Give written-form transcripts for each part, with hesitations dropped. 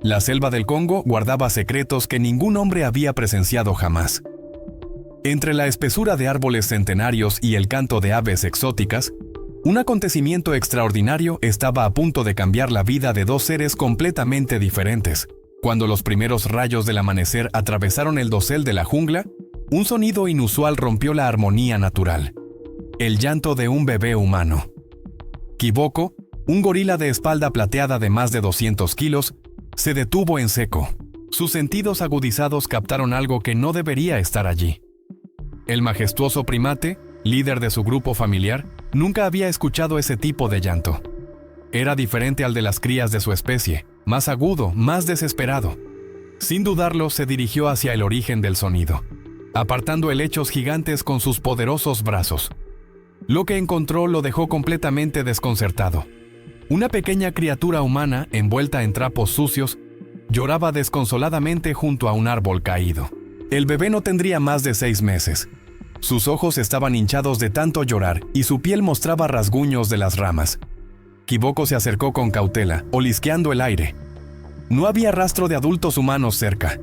La selva del Congo guardaba secretos que ningún hombre había presenciado jamás. Entre la espesura de árboles centenarios y el canto de aves exóticas, un acontecimiento extraordinario estaba a punto de cambiar la vida de dos seres completamente diferentes. Cuando los primeros rayos del amanecer atravesaron el dosel de la jungla, un sonido inusual rompió la armonía natural. El llanto de un bebé humano. Kiboko, un gorila de espalda plateada de más de 200 kilos, se detuvo en seco. Sus sentidos agudizados captaron algo que no debería estar allí. El majestuoso primate, líder de su grupo familiar, nunca había escuchado ese tipo de llanto. Era diferente al de las crías de su especie, más agudo, más desesperado. Sin dudarlo, se dirigió hacia el origen del sonido, apartando helechos gigantes con sus poderosos brazos. Lo que encontró lo dejó completamente desconcertado. Una pequeña criatura humana, envuelta en trapos sucios, lloraba desconsoladamente junto a un árbol caído. El bebé no tendría más de 6 meses. Sus ojos estaban hinchados de tanto llorar y su piel mostraba rasguños de las ramas. Kiboko se acercó con cautela, olisqueando el aire. No había rastro de adultos humanos cerca.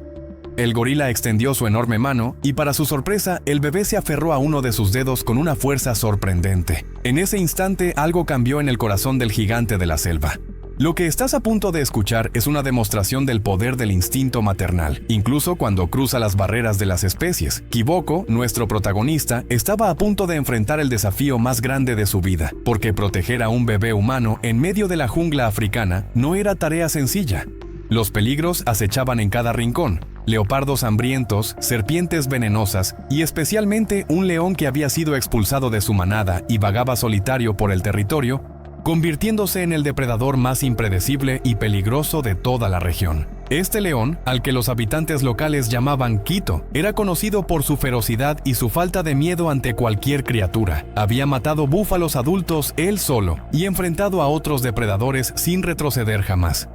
El gorila extendió su enorme mano y, para su sorpresa, el bebé se aferró a uno de sus dedos con una fuerza sorprendente. En ese instante, algo cambió en el corazón del gigante de la selva. Lo que estás a punto de escuchar es una demostración del poder del instinto maternal, incluso cuando cruza las barreras de las especies. Kiboko, nuestro protagonista, estaba a punto de enfrentar el desafío más grande de su vida, porque proteger a un bebé humano en medio de la jungla africana no era tarea sencilla. Los peligros acechaban en cada rincón: leopardos hambrientos, serpientes venenosas y especialmente un león que había sido expulsado de su manada y vagaba solitario por el territorio, convirtiéndose en el depredador más impredecible y peligroso de toda la región. Este león, al que los habitantes locales llamaban Quito, era conocido por su ferocidad y su falta de miedo ante cualquier criatura. Había matado búfalos adultos él solo y enfrentado a otros depredadores sin retroceder jamás.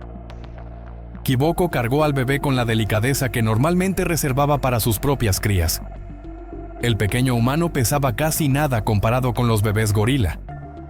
Kiboko cargó al bebé con la delicadeza que normalmente reservaba para sus propias crías. El pequeño humano pesaba casi nada comparado con los bebés gorila,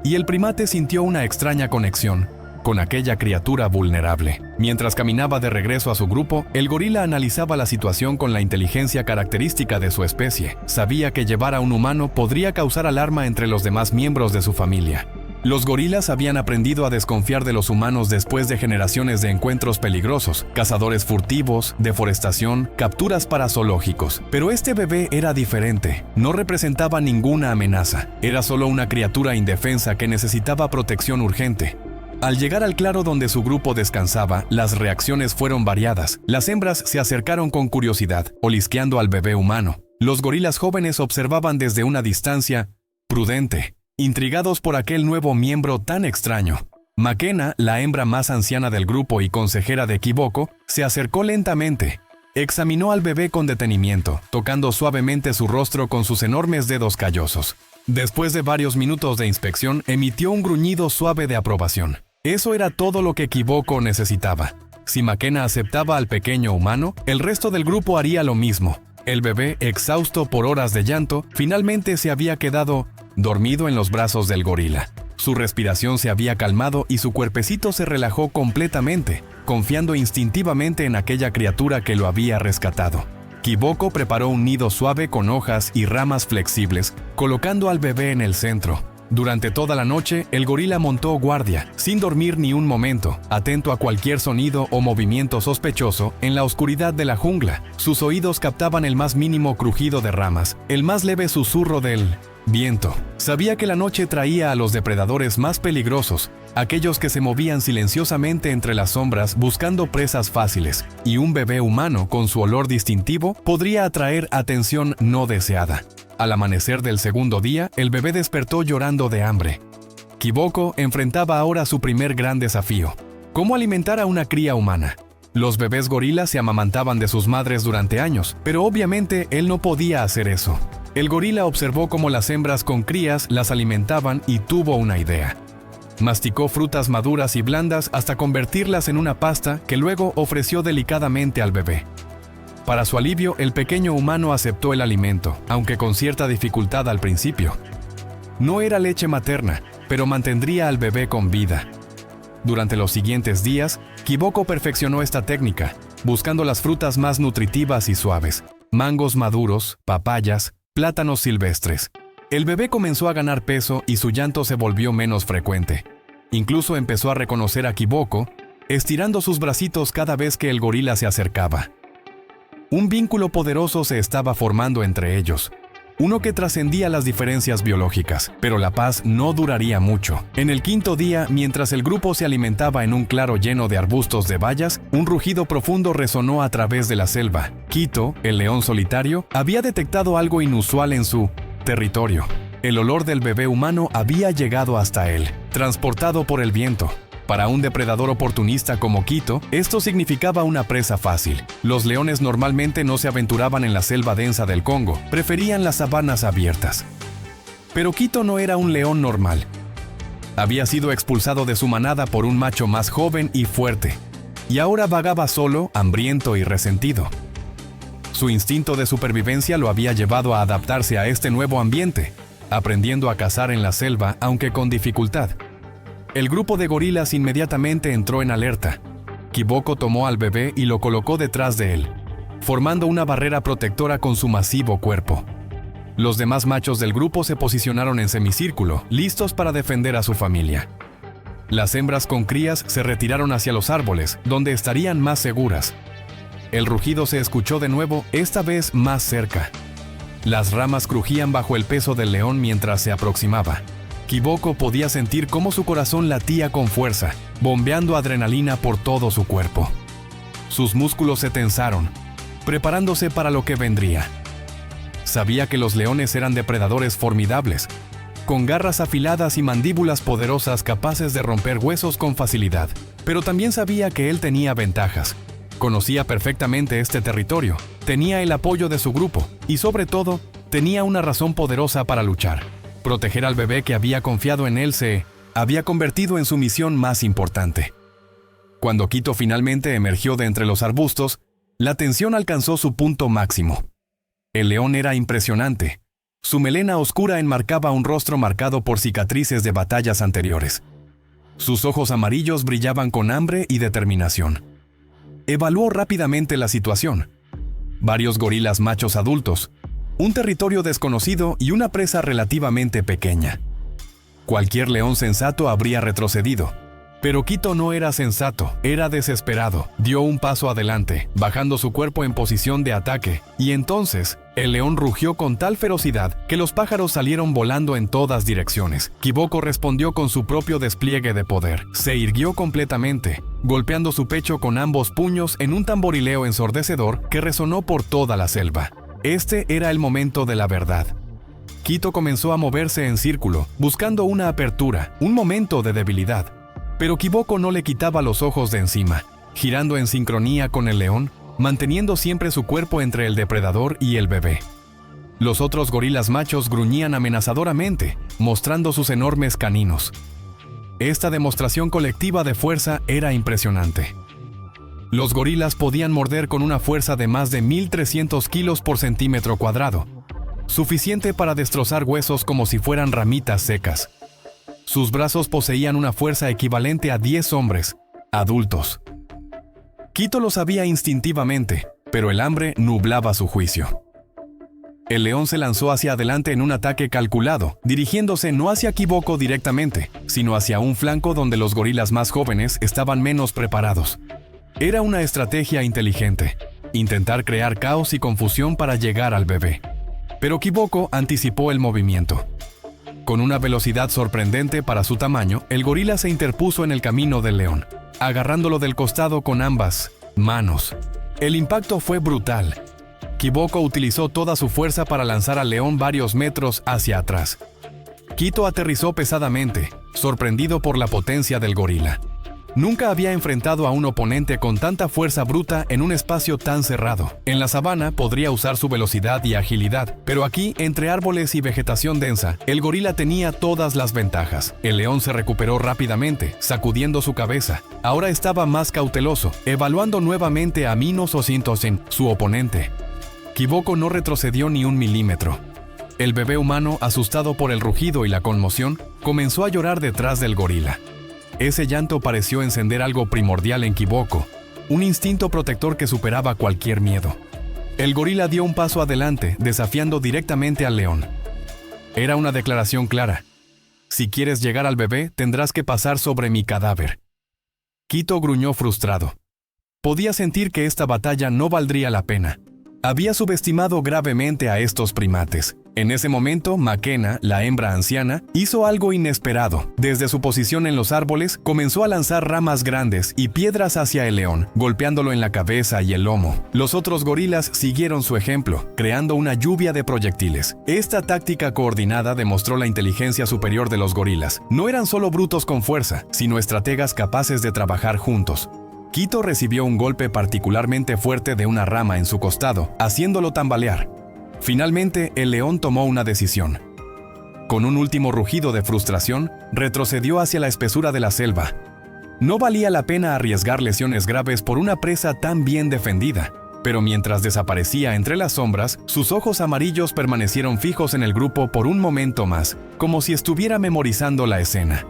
y el primate sintió una extraña conexión con aquella criatura vulnerable. Mientras caminaba de regreso a su grupo, el gorila analizaba la situación con la inteligencia característica de su especie. Sabía que llevar a un humano podría causar alarma entre los demás miembros de su familia. Los gorilas habían aprendido a desconfiar de los humanos después de generaciones de encuentros peligrosos, cazadores furtivos, deforestación, capturas para zoológicos. Pero este bebé era diferente, no representaba ninguna amenaza, era solo una criatura indefensa que necesitaba protección urgente. Al llegar al claro donde su grupo descansaba, las reacciones fueron variadas. Las hembras se acercaron con curiosidad, olisqueando al bebé humano. Los gorilas jóvenes observaban desde una distancia prudente, intrigados por aquel nuevo miembro tan extraño. Makena, la hembra más anciana del grupo y consejera de Kiboko, se acercó lentamente. Examinó al bebé con detenimiento, tocando suavemente su rostro con sus enormes dedos callosos. Después de varios minutos de inspección, emitió un gruñido suave de aprobación. Eso era todo lo que Kiboko necesitaba. Si Makena aceptaba al pequeño humano, el resto del grupo haría lo mismo. El bebé, exhausto por horas de llanto, finalmente se había quedado dormido en los brazos del gorila. Su respiración se había calmado y su cuerpecito se relajó completamente, confiando instintivamente en aquella criatura que lo había rescatado. Kiboko preparó un nido suave con hojas y ramas flexibles, colocando al bebé en el centro. Durante toda la noche, el gorila montó guardia, sin dormir ni un momento, atento a cualquier sonido o movimiento sospechoso en la oscuridad de la jungla. Sus oídos captaban el más mínimo crujido de ramas, el más leve susurro del viento. Sabía que la noche traía a los depredadores más peligrosos, aquellos que se movían silenciosamente entre las sombras buscando presas fáciles, y un bebé humano con su olor distintivo podría atraer atención no deseada. Al amanecer del segundo día, el bebé despertó llorando de hambre. Kiboko enfrentaba ahora su primer gran desafío: ¿cómo alimentar a una cría humana? Los bebés gorilas se amamantaban de sus madres durante años, pero obviamente él no podía hacer eso. El gorila observó cómo las hembras con crías las alimentaban y tuvo una idea. Masticó frutas maduras y blandas hasta convertirlas en una pasta que luego ofreció delicadamente al bebé. Para su alivio, el pequeño humano aceptó el alimento, aunque con cierta dificultad al principio. No era leche materna, pero mantendría al bebé con vida. Durante los siguientes días, Kiboko perfeccionó esta técnica, buscando las frutas más nutritivas y suaves, mangos maduros, papayas, plátanos silvestres. El bebé comenzó a ganar peso y su llanto se volvió menos frecuente. Incluso empezó a reconocer a Kiboko, estirando sus bracitos cada vez que el gorila se acercaba. Un vínculo poderoso se estaba formando entre ellos, uno que trascendía las diferencias biológicas, pero la paz no duraría mucho. En el quinto día, mientras el grupo se alimentaba en un claro lleno de arbustos de bayas, un rugido profundo resonó a través de la selva. Quito, el león solitario, había detectado algo inusual en su territorio. El olor del bebé humano había llegado hasta él, transportado por el viento. Para un depredador oportunista como Quito, esto significaba una presa fácil. Los leones normalmente no se aventuraban en la selva densa del Congo, preferían las sabanas abiertas. Pero Quito no era un león normal. Había sido expulsado de su manada por un macho más joven y fuerte, y ahora vagaba solo, hambriento y resentido. Su instinto de supervivencia lo había llevado a adaptarse a este nuevo ambiente, aprendiendo a cazar en la selva, aunque con dificultad. El grupo de gorilas inmediatamente entró en alerta. Kiboko tomó al bebé y lo colocó detrás de él, formando una barrera protectora con su masivo cuerpo. Los demás machos del grupo se posicionaron en semicírculo, listos para defender a su familia. Las hembras con crías se retiraron hacia los árboles, donde estarían más seguras. El rugido se escuchó de nuevo, esta vez más cerca. Las ramas crujían bajo el peso del león mientras se aproximaba. Kiboko podía sentir cómo su corazón latía con fuerza, bombeando adrenalina por todo su cuerpo. Sus músculos se tensaron, preparándose para lo que vendría. Sabía que los leones eran depredadores formidables, con garras afiladas y mandíbulas poderosas capaces de romper huesos con facilidad. Pero también sabía que él tenía ventajas. Conocía perfectamente este territorio, tenía el apoyo de su grupo y, sobre todo, tenía una razón poderosa para luchar. Proteger al bebé que había confiado en él se había convertido en su misión más importante. Cuando Quito finalmente emergió de entre los arbustos, la tensión alcanzó su punto máximo. El león era impresionante. Su melena oscura enmarcaba un rostro marcado por cicatrices de batallas anteriores. Sus ojos amarillos brillaban con hambre y determinación. Evaluó rápidamente la situación. Varios gorilas machos adultos, un territorio desconocido y una presa relativamente pequeña. Cualquier león sensato habría retrocedido. Pero Quito no era sensato, era desesperado. Dio un paso adelante, bajando su cuerpo en posición de ataque, y entonces el león rugió con tal ferocidad que los pájaros salieron volando en todas direcciones. Kiboko respondió con su propio despliegue de poder. Se irguió completamente, golpeando su pecho con ambos puños en un tamborileo ensordecedor que resonó por toda la selva. Este era el momento de la verdad. Quito comenzó a moverse en círculo, buscando una apertura, un momento de debilidad. Pero Kiboko no le quitaba los ojos de encima, girando en sincronía con el león, manteniendo siempre su cuerpo entre el depredador y el bebé. Los otros gorilas machos gruñían amenazadoramente, mostrando sus enormes caninos. Esta demostración colectiva de fuerza era impresionante. Los gorilas podían morder con una fuerza de más de 1.300 kilos por centímetro cuadrado, suficiente para destrozar huesos como si fueran ramitas secas. Sus brazos poseían una fuerza equivalente a 10 hombres, adultos. Quito lo sabía instintivamente, pero el hambre nublaba su juicio. El león se lanzó hacia adelante en un ataque calculado, dirigiéndose no hacia Kiboko directamente, sino hacia un flanco donde los gorilas más jóvenes estaban menos preparados. Era una estrategia inteligente, intentar crear caos y confusión para llegar al bebé. Pero Kiboko anticipó el movimiento. Con una velocidad sorprendente para su tamaño, el gorila se interpuso en el camino del león, agarrándolo del costado con ambas manos. El impacto fue brutal. Kiboko utilizó toda su fuerza para lanzar al león varios metros hacia atrás. Quito aterrizó pesadamente, sorprendido por la potencia del gorila. Nunca había enfrentado a un oponente con tanta fuerza bruta en un espacio tan cerrado. En la sabana podría usar su velocidad y agilidad, pero aquí, entre árboles y vegetación densa, el gorila tenía todas las ventajas. El león se recuperó rápidamente, sacudiendo su cabeza. Ahora estaba más cauteloso, evaluando nuevamente a Minos o Sintosin, su oponente. Kiboko no retrocedió ni un milímetro. El bebé humano, asustado por el rugido y la conmoción, comenzó a llorar detrás del gorila. Ese llanto pareció encender algo primordial en Kiboko, un instinto protector que superaba cualquier miedo. El gorila dio un paso adelante, desafiando directamente al león. Era una declaración clara. Si quieres llegar al bebé, tendrás que pasar sobre mi cadáver. Quito gruñó frustrado. Podía sentir que esta batalla no valdría la pena. Había subestimado gravemente a estos primates. En ese momento, Makena, la hembra anciana, hizo algo inesperado. Desde su posición en los árboles, comenzó a lanzar ramas grandes y piedras hacia el león, golpeándolo en la cabeza y el lomo. Los otros gorilas siguieron su ejemplo, creando una lluvia de proyectiles. Esta táctica coordinada demostró la inteligencia superior de los gorilas. No eran solo brutos con fuerza, sino estrategas capaces de trabajar juntos. Quito recibió un golpe particularmente fuerte de una rama en su costado, haciéndolo tambalear. Finalmente, el león tomó una decisión. Con un último rugido de frustración, retrocedió hacia la espesura de la selva. No valía la pena arriesgar lesiones graves por una presa tan bien defendida, pero mientras desaparecía entre las sombras, sus ojos amarillos permanecieron fijos en el grupo por un momento más, como si estuviera memorizando la escena.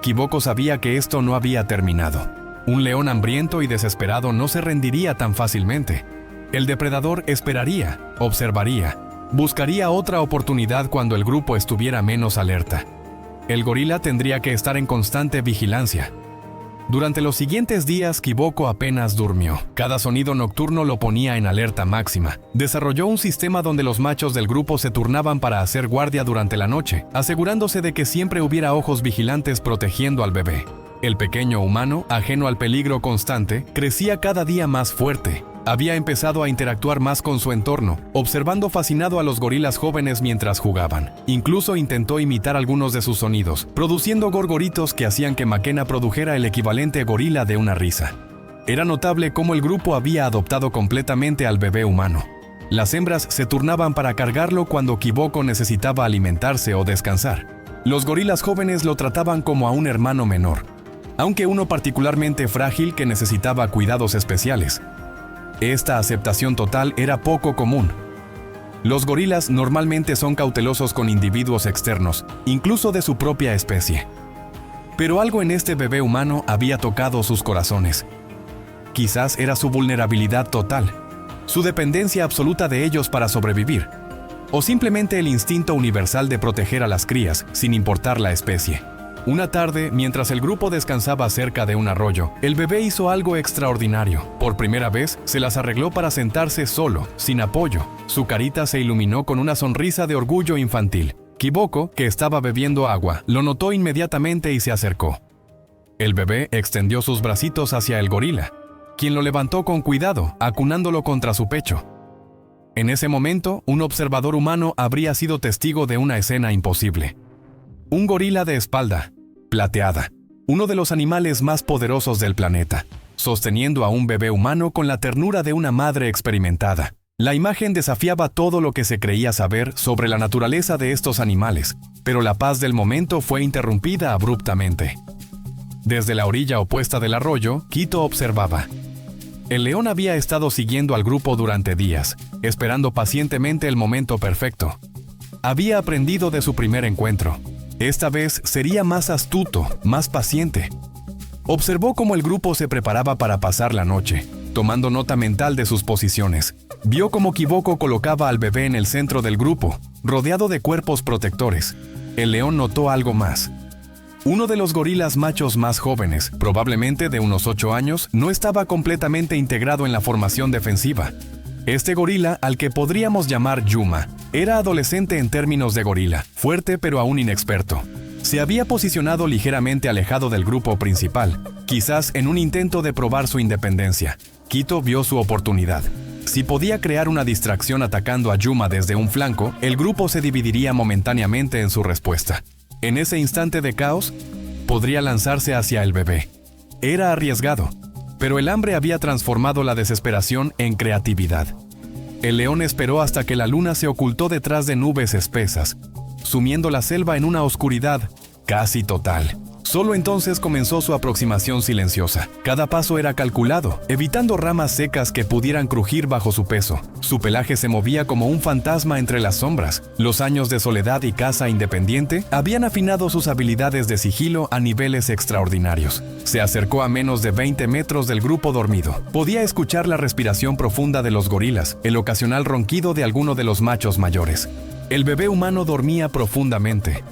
Kiboko sabía que esto no había terminado. Un león hambriento y desesperado no se rendiría tan fácilmente. El depredador esperaría, observaría, buscaría otra oportunidad cuando el grupo estuviera menos alerta. El gorila tendría que estar en constante vigilancia. Durante los siguientes días, Kiboko apenas durmió. Cada sonido nocturno lo ponía en alerta máxima. Desarrolló un sistema donde los machos del grupo se turnaban para hacer guardia durante la noche, asegurándose de que siempre hubiera ojos vigilantes protegiendo al bebé. El pequeño humano, ajeno al peligro constante, crecía cada día más fuerte. Había empezado a interactuar más con su entorno, observando fascinado a los gorilas jóvenes mientras jugaban. Incluso intentó imitar algunos de sus sonidos, produciendo gorgoritos que hacían que Makena produjera el equivalente gorila de una risa. Era notable cómo el grupo había adoptado completamente al bebé humano. Las hembras se turnaban para cargarlo cuando Kiboko necesitaba alimentarse o descansar. Los gorilas jóvenes lo trataban como a un hermano menor, aunque uno particularmente frágil que necesitaba cuidados especiales. Esta aceptación total era poco común. Los gorilas normalmente son cautelosos con individuos externos, incluso de su propia especie. Pero algo en este bebé humano había tocado sus corazones. Quizás era su vulnerabilidad total, su dependencia absoluta de ellos para sobrevivir, o simplemente el instinto universal de proteger a las crías, sin importar la especie. Una tarde, mientras el grupo descansaba cerca de un arroyo, el bebé hizo algo extraordinario. Por primera vez, se las arregló para sentarse solo, sin apoyo. Su carita se iluminó con una sonrisa de orgullo infantil. Kiboko, que estaba bebiendo agua, lo notó inmediatamente y se acercó. El bebé extendió sus bracitos hacia el gorila, quien lo levantó con cuidado, acunándolo contra su pecho. En ese momento, un observador humano habría sido testigo de una escena imposible. Un gorila de espalda plateada, uno de los animales más poderosos del planeta, sosteniendo a un bebé humano con la ternura de una madre experimentada. La imagen desafiaba todo lo que se creía saber sobre la naturaleza de estos animales, pero la paz del momento fue interrumpida abruptamente. Desde la orilla opuesta del arroyo, Quito observaba. El león había estado siguiendo al grupo durante días, esperando pacientemente el momento perfecto. Había aprendido de su primer encuentro. Esta vez sería más astuto, más paciente. Observó cómo el grupo se preparaba para pasar la noche, tomando nota mental de sus posiciones. Vio cómo Kiboko colocaba al bebé en el centro del grupo, rodeado de cuerpos protectores. El león notó algo más. Uno de los gorilas machos más jóvenes, probablemente de unos 8 años, no estaba completamente integrado en la formación defensiva. Este gorila, al que podríamos llamar Yuma, era adolescente en términos de gorila, fuerte pero aún inexperto. Se había posicionado ligeramente alejado del grupo principal, quizás en un intento de probar su independencia. Quito vio su oportunidad. Si podía crear una distracción atacando a Yuma desde un flanco, el grupo se dividiría momentáneamente en su respuesta. En ese instante de caos, podría lanzarse hacia el bebé. Era arriesgado, pero el hambre había transformado la desesperación en creatividad. El león esperó hasta que la luna se ocultó detrás de nubes espesas, sumiendo la selva en una oscuridad casi total. Solo entonces comenzó su aproximación silenciosa. Cada paso era calculado, evitando ramas secas que pudieran crujir bajo su peso. Su pelaje se movía como un fantasma entre las sombras. Los años de soledad y caza independiente habían afinado sus habilidades de sigilo a niveles extraordinarios. Se acercó a menos de 20 metros del grupo dormido. Podía escuchar la respiración profunda de los gorilas, el ocasional ronquido de alguno de los machos mayores. El bebé humano dormía profundamente,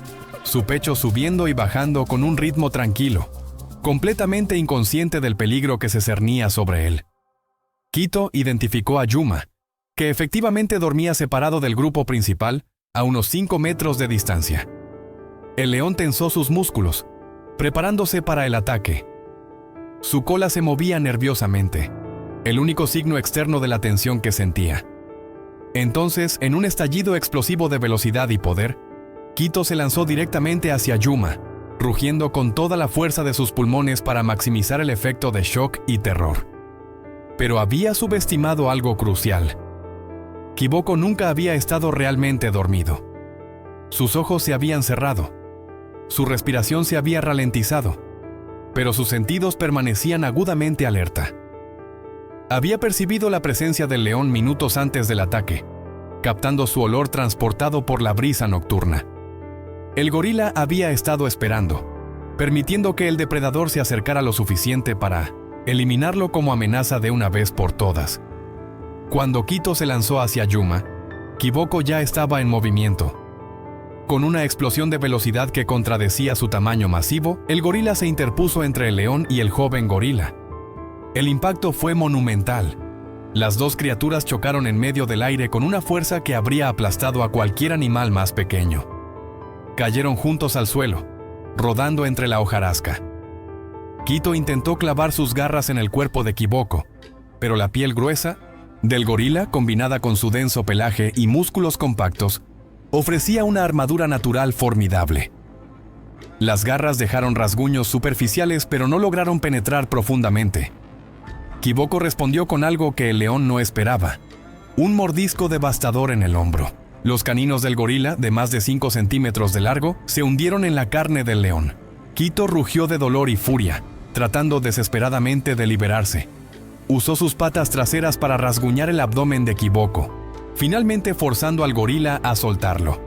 su pecho subiendo y bajando con un ritmo tranquilo, completamente inconsciente del peligro que se cernía sobre él. Quito identificó a Yuma, que efectivamente dormía separado del grupo principal, a unos 5 metros de distancia. El león tensó sus músculos, preparándose para el ataque. Su cola se movía nerviosamente, el único signo externo de la tensión que sentía. Entonces, en un estallido explosivo de velocidad y poder, Quito se lanzó directamente hacia Yuma, rugiendo con toda la fuerza de sus pulmones para maximizar el efecto de shock y terror. Pero había subestimado algo crucial. Kiboko nunca había estado realmente dormido. Sus ojos se habían cerrado, su respiración se había ralentizado, pero sus sentidos permanecían agudamente alerta. Había percibido la presencia del león minutos antes del ataque, captando su olor transportado por la brisa nocturna. El gorila había estado esperando, permitiendo que el depredador se acercara lo suficiente para eliminarlo como amenaza de una vez por todas. Cuando Quito se lanzó hacia Yuma, Kiboko ya estaba en movimiento. Con una explosión de velocidad que contradecía su tamaño masivo, el gorila se interpuso entre el león y el joven gorila. El impacto fue monumental. Las dos criaturas chocaron en medio del aire con una fuerza que habría aplastado a cualquier animal más pequeño. Cayeron juntos al suelo, rodando entre la hojarasca. Quito intentó clavar sus garras en el cuerpo de Kiboko, pero la piel gruesa del gorila, combinada con su denso pelaje y músculos compactos, ofrecía una armadura natural formidable. Las garras dejaron rasguños superficiales, pero no lograron penetrar profundamente. Kiboko respondió con algo que el león no esperaba: un mordisco devastador en el hombro. Los caninos del gorila, de más de 5 centímetros de largo, se hundieron en la carne del león. Quito rugió de dolor y furia, tratando desesperadamente de liberarse. Usó sus patas traseras para rasguñar el abdomen de Kiboko, finalmente forzando al gorila a soltarlo.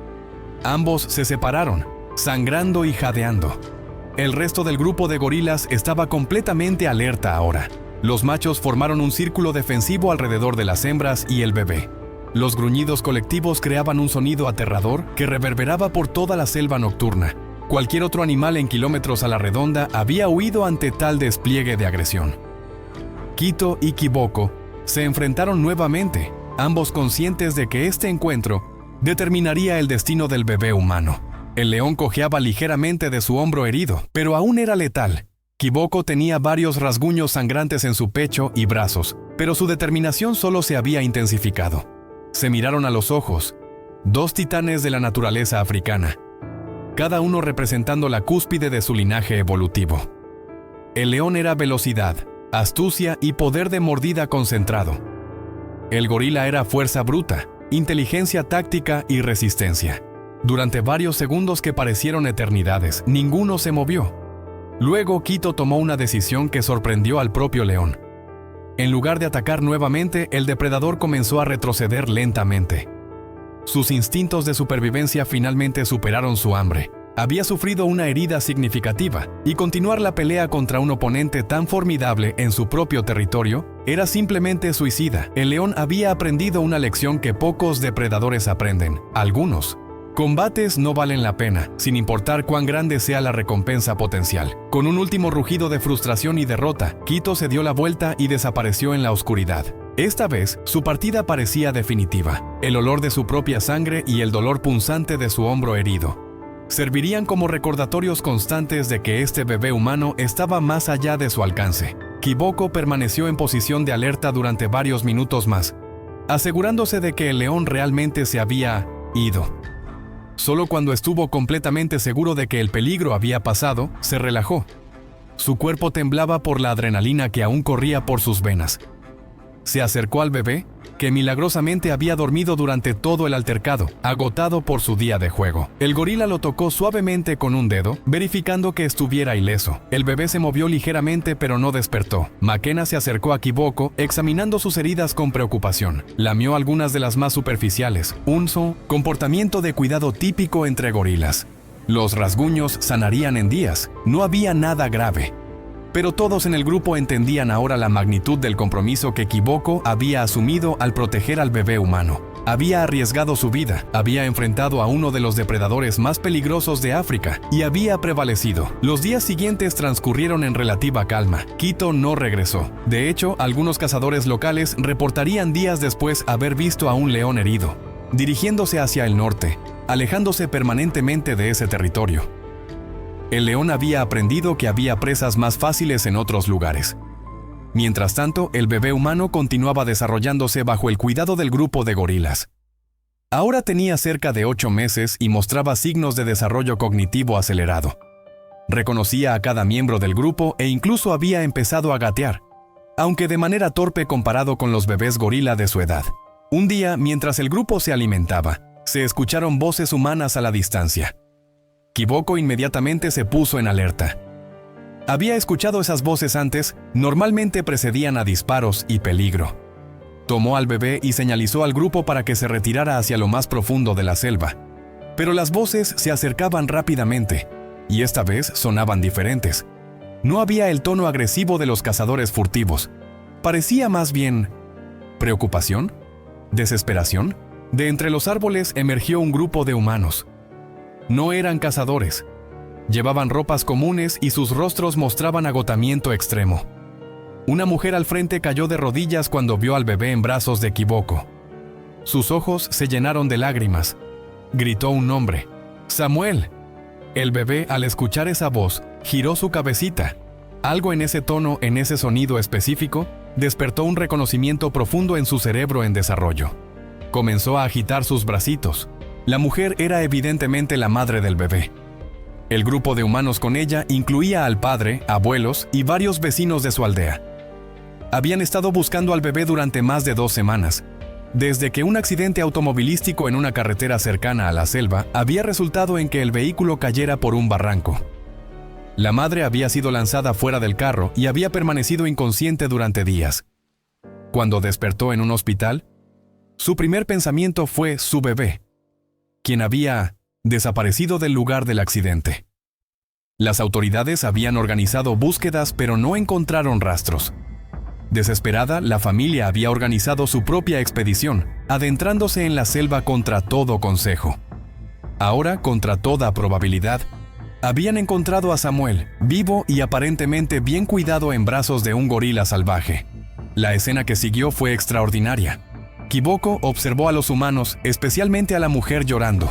Ambos se separaron, sangrando y jadeando. El resto del grupo de gorilas estaba completamente alerta ahora. Los machos formaron un círculo defensivo alrededor de las hembras y el bebé. Los gruñidos colectivos creaban un sonido aterrador que reverberaba por toda la selva nocturna. Cualquier otro animal en kilómetros a la redonda había huido ante tal despliegue de agresión. Quito y Kiboko se enfrentaron nuevamente, ambos conscientes de que este encuentro determinaría el destino del bebé humano. El león cojeaba ligeramente de su hombro herido, pero aún era letal. Kiboko tenía varios rasguños sangrantes en su pecho y brazos, pero su determinación solo se había intensificado. Se miraron a los ojos, dos titanes de la naturaleza africana, cada uno representando la cúspide de su linaje evolutivo. El león era velocidad, astucia y poder de mordida concentrado. El gorila era fuerza bruta, inteligencia táctica y resistencia. Durante varios segundos que parecieron eternidades, ninguno se movió. Luego Quito tomó una decisión que sorprendió al propio león. En lugar de atacar nuevamente, el depredador comenzó a retroceder lentamente. Sus instintos de supervivencia finalmente superaron su hambre. Había sufrido una herida significativa, y continuar la pelea contra un oponente tan formidable en su propio territorio era simplemente suicida. El león había aprendido una lección que pocos depredadores aprenden. Algunos combates no valen la pena, sin importar cuán grande sea la recompensa potencial. Con un último rugido de frustración y derrota, Quito se dio la vuelta y desapareció en la oscuridad. Esta vez, su partida parecía definitiva. El olor de su propia sangre y el dolor punzante de su hombro herido servirían como recordatorios constantes de que este bebé humano estaba más allá de su alcance. Kiboko permaneció en posición de alerta durante varios minutos más, asegurándose de que el león realmente se había ido. Solo cuando estuvo completamente seguro de que el peligro había pasado, se relajó. Su cuerpo temblaba por la adrenalina que aún corría por sus venas. Se acercó al bebé que milagrosamente había dormido durante todo el altercado, agotado por su día de juego. El gorila lo tocó suavemente con un dedo, verificando que estuviera ileso. El bebé se movió ligeramente pero no despertó. McKenna se acercó a Kiboko, examinando sus heridas con preocupación. Lamió algunas de las más superficiales. Comportamiento de cuidado típico entre gorilas. Los rasguños sanarían en días. No había nada grave. Pero todos en el grupo entendían ahora la magnitud del compromiso que Kiboko había asumido al proteger al bebé humano. Había arriesgado su vida, había enfrentado a uno de los depredadores más peligrosos de África y había prevalecido. Los días siguientes transcurrieron en relativa calma. Quito no regresó. De hecho, algunos cazadores locales reportarían días después haber visto a un león herido, dirigiéndose hacia el norte, alejándose permanentemente de ese territorio. El león había aprendido que había presas más fáciles en otros lugares. Mientras tanto, el bebé humano continuaba desarrollándose bajo el cuidado del grupo de gorilas. Ahora tenía cerca de 8 meses y mostraba signos de desarrollo cognitivo acelerado. Reconocía a cada miembro del grupo e incluso había empezado a gatear, aunque de manera torpe comparado con los bebés gorila de su edad. Un día, mientras el grupo se alimentaba, se escucharon voces humanas a la distancia. Kiboko inmediatamente se puso en alerta. Había escuchado esas voces antes, normalmente precedían a disparos y peligro. Tomó al bebé y señalizó al grupo para que se retirara hacia lo más profundo de la selva. Pero las voces se acercaban rápidamente, y esta vez sonaban diferentes. No había el tono agresivo de los cazadores furtivos. Parecía más bien preocupación, desesperación. De entre los árboles emergió un grupo de humanos. No eran cazadores. Llevaban ropas comunes y sus rostros mostraban agotamiento extremo. Una mujer al frente cayó de rodillas cuando vio al bebé en brazos de Kiboko. Sus ojos se llenaron de lágrimas. Gritó un nombre: ¡Samuel! El bebé, al escuchar esa voz, giró su cabecita. Algo en ese tono, en ese sonido específico, despertó un reconocimiento profundo en su cerebro en desarrollo. Comenzó a agitar sus bracitos. La mujer era evidentemente la madre del bebé. El grupo de humanos con ella incluía al padre, abuelos y varios vecinos de su aldea. Habían estado buscando al bebé durante más de 2 semanas, desde que un accidente automovilístico en una carretera cercana a la selva había resultado en que el vehículo cayera por un barranco. La madre había sido lanzada fuera del carro y había permanecido inconsciente durante días. Cuando despertó en un hospital, su primer pensamiento fue su bebé, quien había desaparecido del lugar del accidente. Las autoridades habían organizado búsquedas, pero no encontraron rastros. Desesperada, la familia había organizado su propia expedición, adentrándose en la selva contra todo consejo. Ahora, contra toda probabilidad, habían encontrado a Samuel, vivo y aparentemente bien cuidado en brazos de un gorila salvaje. La escena que siguió fue extraordinaria. Kiboko observó a los humanos, especialmente a la mujer llorando.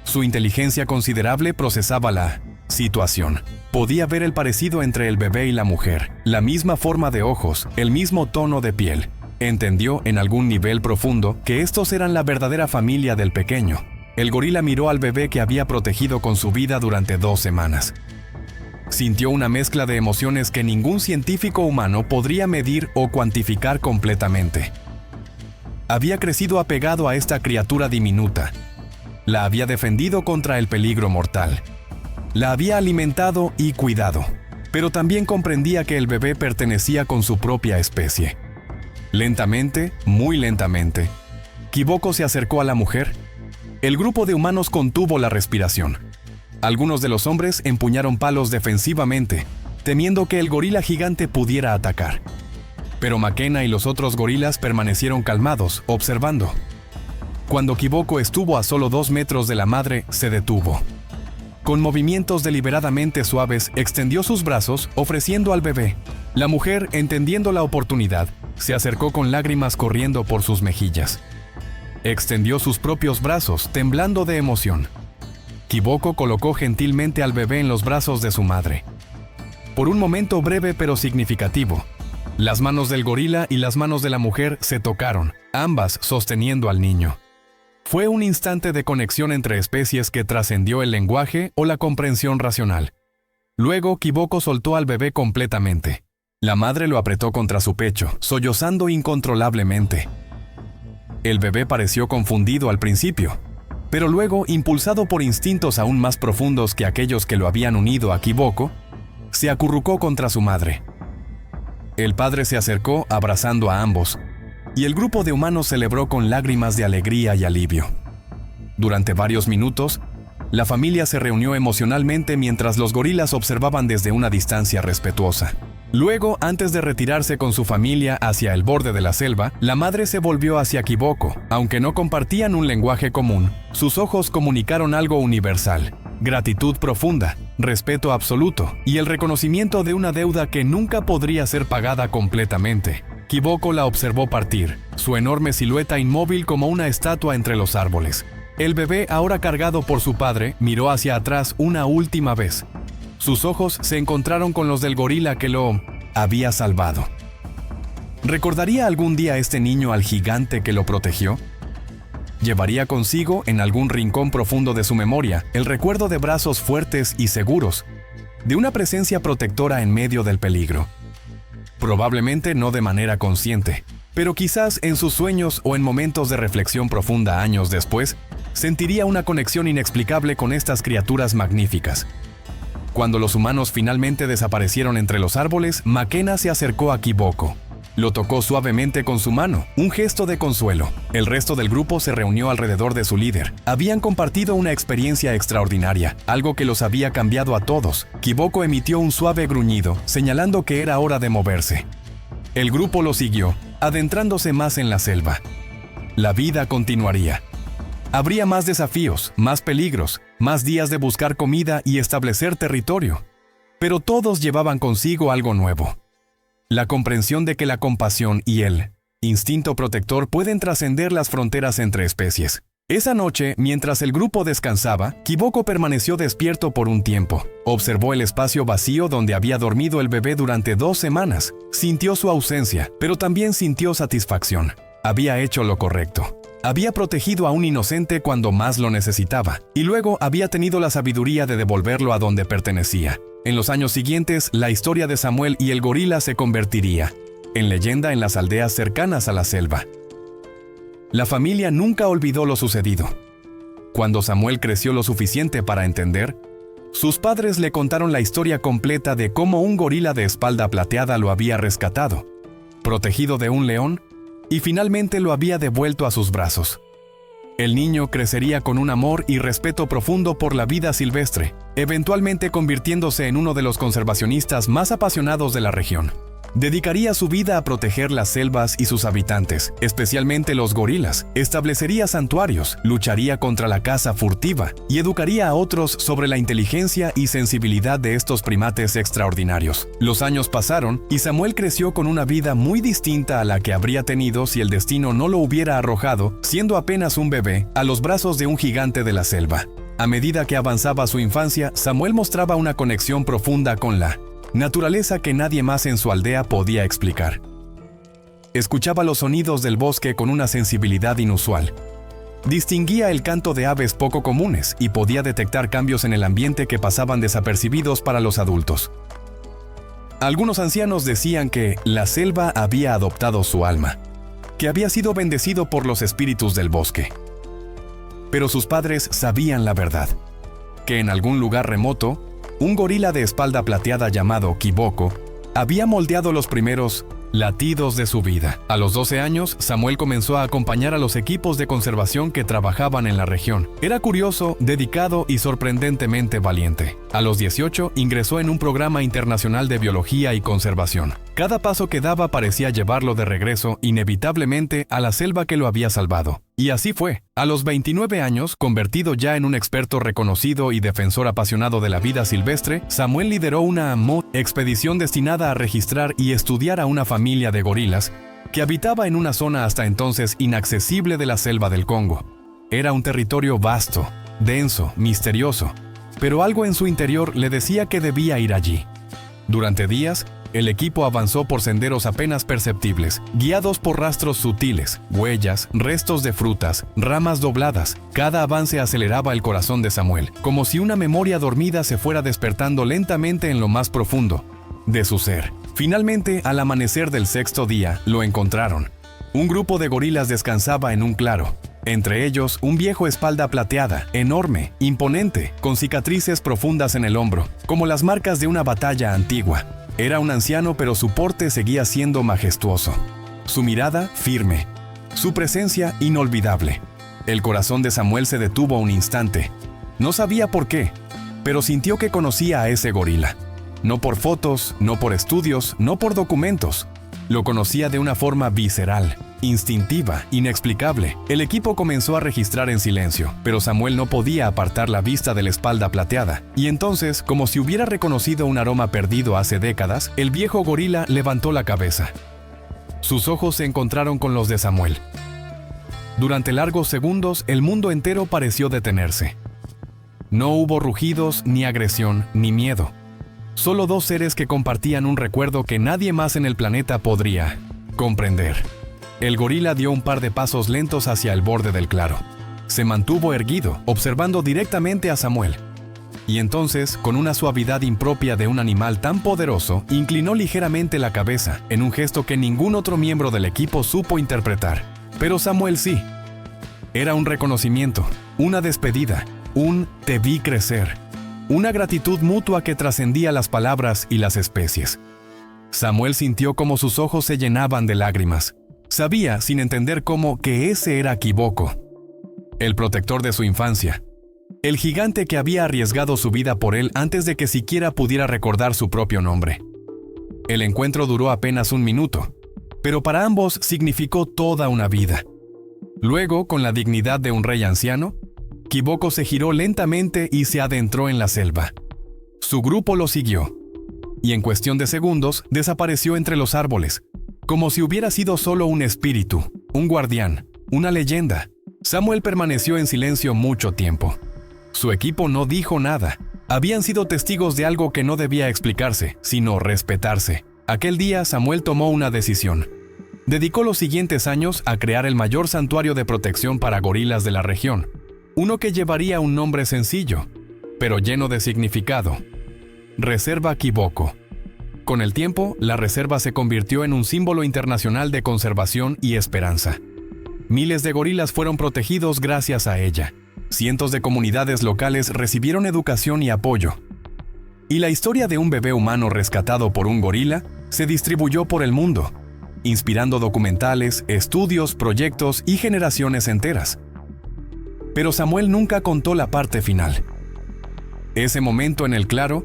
Su inteligencia considerable procesaba la situación. Podía ver el parecido entre el bebé y la mujer, la misma forma de ojos, el mismo tono de piel. Entendió en algún nivel profundo que estos eran la verdadera familia del pequeño. El gorila miró al bebé que había protegido con su vida durante 2 semanas. Sintió una mezcla de emociones que ningún científico humano podría medir o cuantificar completamente. Había crecido apegado a esta criatura diminuta. La había defendido contra el peligro mortal. La había alimentado y cuidado, pero también comprendía que el bebé pertenecía con su propia especie. Lentamente, muy lentamente, Kiboko se acercó a la mujer. El grupo de humanos contuvo la respiración. Algunos de los hombres empuñaron palos defensivamente, temiendo que el gorila gigante pudiera atacar. Pero McKenna y los otros gorilas permanecieron calmados, observando. Cuando Kiboko estuvo a solo 2 metros de la madre, se detuvo. Con movimientos deliberadamente suaves, extendió sus brazos, ofreciendo al bebé. La mujer, entendiendo la oportunidad, se acercó con lágrimas corriendo por sus mejillas. Extendió sus propios brazos, temblando de emoción. Kiboko colocó gentilmente al bebé en los brazos de su madre. Por un momento breve pero significativo, las manos del gorila y las manos de la mujer se tocaron, ambas sosteniendo al niño. Fue un instante de conexión entre especies que trascendió el lenguaje o la comprensión racional. Luego, Kiboko soltó al bebé completamente. La madre lo apretó contra su pecho, sollozando incontrolablemente. El bebé pareció confundido al principio, pero luego, impulsado por instintos aún más profundos que aquellos que lo habían unido a Kiboko, se acurrucó contra su madre. El padre se acercó abrazando a ambos, y el grupo de humanos celebró con lágrimas de alegría y alivio. Durante varios minutos, la familia se reunió emocionalmente mientras los gorilas observaban desde una distancia respetuosa. Luego, antes de retirarse con su familia hacia el borde de la selva, la madre se volvió hacia Kiboko. Aunque no compartían un lenguaje común, sus ojos comunicaron algo universal: gratitud profunda, respeto absoluto y el reconocimiento de una deuda que nunca podría ser pagada completamente. Kiboko la observó partir, su enorme silueta inmóvil como una estatua entre los árboles. El bebé, ahora cargado por su padre, miró hacia atrás una última vez. Sus ojos se encontraron con los del gorila que lo había salvado. ¿Recordaría algún día este niño al gigante que lo protegió? Llevaría consigo, en algún rincón profundo de su memoria, el recuerdo de brazos fuertes y seguros, de una presencia protectora en medio del peligro. Probablemente no de manera consciente, pero quizás en sus sueños o en momentos de reflexión profunda años después, sentiría una conexión inexplicable con estas criaturas magníficas. Cuando los humanos finalmente desaparecieron entre los árboles, Makena se acercó a Kiboko. Lo tocó suavemente con su mano, un gesto de consuelo. El resto del grupo se reunió alrededor de su líder. Habían compartido una experiencia extraordinaria, algo que los había cambiado a todos. Kiboko emitió un suave gruñido, señalando que era hora de moverse. El grupo lo siguió, adentrándose más en la selva. La vida continuaría. Habría más desafíos, más peligros, más días de buscar comida y establecer territorio. Pero todos llevaban consigo algo nuevo: la comprensión de que la compasión y el instinto protector pueden trascender las fronteras entre especies. Esa noche, mientras el grupo descansaba, Kiboko permaneció despierto por un tiempo. Observó el espacio vacío donde había dormido el bebé durante 2 semanas. Sintió su ausencia, pero también sintió satisfacción. Había hecho lo correcto. Había protegido a un inocente cuando más lo necesitaba, y luego había tenido la sabiduría de devolverlo a donde pertenecía. En los años siguientes, la historia de Samuel y el gorila se convertiría en leyenda en las aldeas cercanas a la selva. La familia nunca olvidó lo sucedido. Cuando Samuel creció lo suficiente para entender, sus padres le contaron la historia completa de cómo un gorila de espalda plateada lo había rescatado, protegido de un león, y finalmente lo había devuelto a sus brazos. El niño crecería con un amor y respeto profundo por la vida silvestre, eventualmente convirtiéndose en uno de los conservacionistas más apasionados de la región. Dedicaría su vida a proteger las selvas y sus habitantes, especialmente los gorilas. Establecería santuarios, lucharía contra la caza furtiva y educaría a otros sobre la inteligencia y sensibilidad de estos primates extraordinarios. Los años pasaron y Samuel creció con una vida muy distinta a la que habría tenido si el destino no lo hubiera arrojado, siendo apenas un bebé, a los brazos de un gigante de la selva. A medida que avanzaba su infancia, Samuel mostraba una conexión profunda con la naturaleza que nadie más en su aldea podía explicar. Escuchaba los sonidos del bosque con una sensibilidad inusual. Distinguía el canto de aves poco comunes y podía detectar cambios en el ambiente que pasaban desapercibidos para los adultos. Algunos ancianos decían que la selva había adoptado su alma, que había sido bendecido por los espíritus del bosque. Pero sus padres sabían la verdad, que en algún lugar remoto, un gorila de espalda plateada llamado Kiboko había moldeado los primeros latidos de su vida. A los 12 años, Samuel comenzó a acompañar a los equipos de conservación que trabajaban en la región. Era curioso, dedicado y sorprendentemente valiente. A los 18, ingresó en un programa internacional de biología y conservación. Cada paso que daba parecía llevarlo de regreso, inevitablemente, a la selva que lo había salvado. Y así fue. A los 29 años, convertido ya en un experto reconocido y defensor apasionado de la vida silvestre, Samuel lideró una expedición destinada a registrar y estudiar a una familia de gorilas que habitaba en una zona hasta entonces inaccesible de la selva del Congo. Era un territorio vasto, denso, misterioso, pero algo en su interior le decía que debía ir allí. Durante días, el equipo avanzó por senderos apenas perceptibles, guiados por rastros sutiles, huellas, restos de frutas, ramas dobladas. Cada avance aceleraba el corazón de Samuel, como si una memoria dormida se fuera despertando lentamente en lo más profundo de su ser. Finalmente, al amanecer del 6º día, lo encontraron. Un grupo de gorilas descansaba en un claro. Entre ellos, un viejo espalda plateada, enorme, imponente, con cicatrices profundas en el hombro, como las marcas de una batalla antigua. Era un anciano, pero su porte seguía siendo majestuoso. Su mirada, firme. Su presencia, inolvidable. El corazón de Samuel se detuvo un instante. No sabía por qué, pero sintió que conocía a ese gorila. No por fotos, no por estudios, no por documentos. Lo conocía de una forma visceral, instintiva, inexplicable. El equipo comenzó a registrar en silencio, pero Samuel no podía apartar la vista de la espalda plateada. Y entonces, como si hubiera reconocido un aroma perdido hace décadas, el viejo gorila levantó la cabeza. Sus ojos se encontraron con los de Samuel. Durante largos segundos, el mundo entero pareció detenerse. No hubo rugidos, ni agresión, ni miedo. Solo dos seres que compartían un recuerdo que nadie más en el planeta podría comprender. El gorila dio un par de pasos lentos hacia el borde del claro. Se mantuvo erguido, observando directamente a Samuel. Y entonces, con una suavidad impropia de un animal tan poderoso, inclinó ligeramente la cabeza, en un gesto que ningún otro miembro del equipo supo interpretar. Pero Samuel sí. Era un reconocimiento, una despedida, un «te vi crecer». Una gratitud mutua que trascendía las palabras y las especies. Samuel sintió como sus ojos se llenaban de lágrimas. Sabía, sin entender cómo, que ese era Kiboko, el protector de su infancia. El gigante que había arriesgado su vida por él antes de que siquiera pudiera recordar su propio nombre. El encuentro duró apenas un minuto, pero para ambos significó toda una vida. Luego, con la dignidad de un rey anciano, Kiboko se giró lentamente y se adentró en la selva. Su grupo lo siguió, y en cuestión de segundos desapareció entre los árboles, como si hubiera sido solo un espíritu, un guardián, una leyenda. Samuel permaneció en silencio mucho tiempo. Su equipo no dijo nada. Habían sido testigos de algo que no debía explicarse, sino respetarse. Aquel día Samuel tomó una decisión. Dedicó los siguientes años a crear el mayor santuario de protección para gorilas de la región. Uno que llevaría un nombre sencillo, pero lleno de significado: Reserva Kiboko. Con el tiempo, la reserva se convirtió en un símbolo internacional de conservación y esperanza. Miles de gorilas fueron protegidos gracias a ella. Cientos de comunidades locales recibieron educación y apoyo. Y la historia de un bebé humano rescatado por un gorila se distribuyó por el mundo, inspirando documentales, estudios, proyectos y generaciones enteras. Pero Samuel nunca contó la parte final. Ese momento en el claro,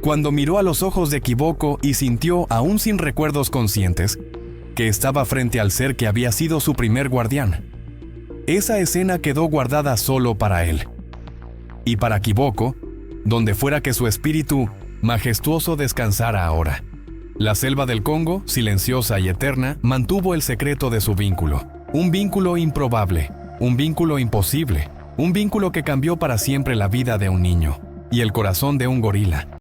cuando miró a los ojos de Kiboko y sintió, aún sin recuerdos conscientes, que estaba frente al ser que había sido su primer guardián. Esa escena quedó guardada solo para él. Y para Kiboko, donde fuera que su espíritu majestuoso descansara ahora. La selva del Congo, silenciosa y eterna, mantuvo el secreto de su vínculo. Un vínculo improbable. Un vínculo imposible, un vínculo que cambió para siempre la vida de un niño y el corazón de un gorila.